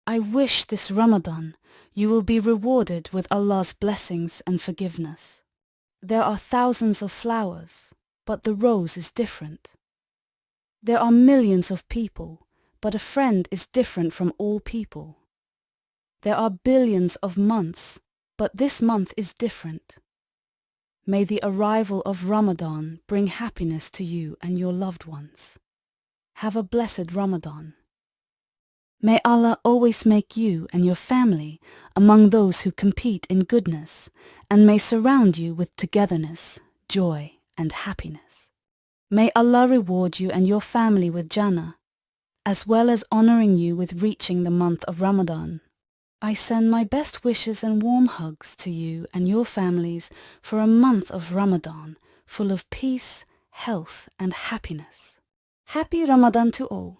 I wish this Ramadan you will be rewarded with Allah's blessings and forgiveness. There are thousands of flowers, but the rose is different. There are millions of people, but a friend is different from all people. There are billions of months, but this month is different. May the arrival of Ramadan bring happiness to you and your loved ones. Have a blessed Ramadan. May Allah always make you and your family among those who compete in goodness, and may surround you with togetherness, joy, and happiness. May Allah reward you and your family with Jannah, as well as honoring you with reaching the month of Ramadan. I send my best wishes and warm hugs to you and your families for a month of Ramadan full of peace, health, and happiness. Happy Ramadan to all.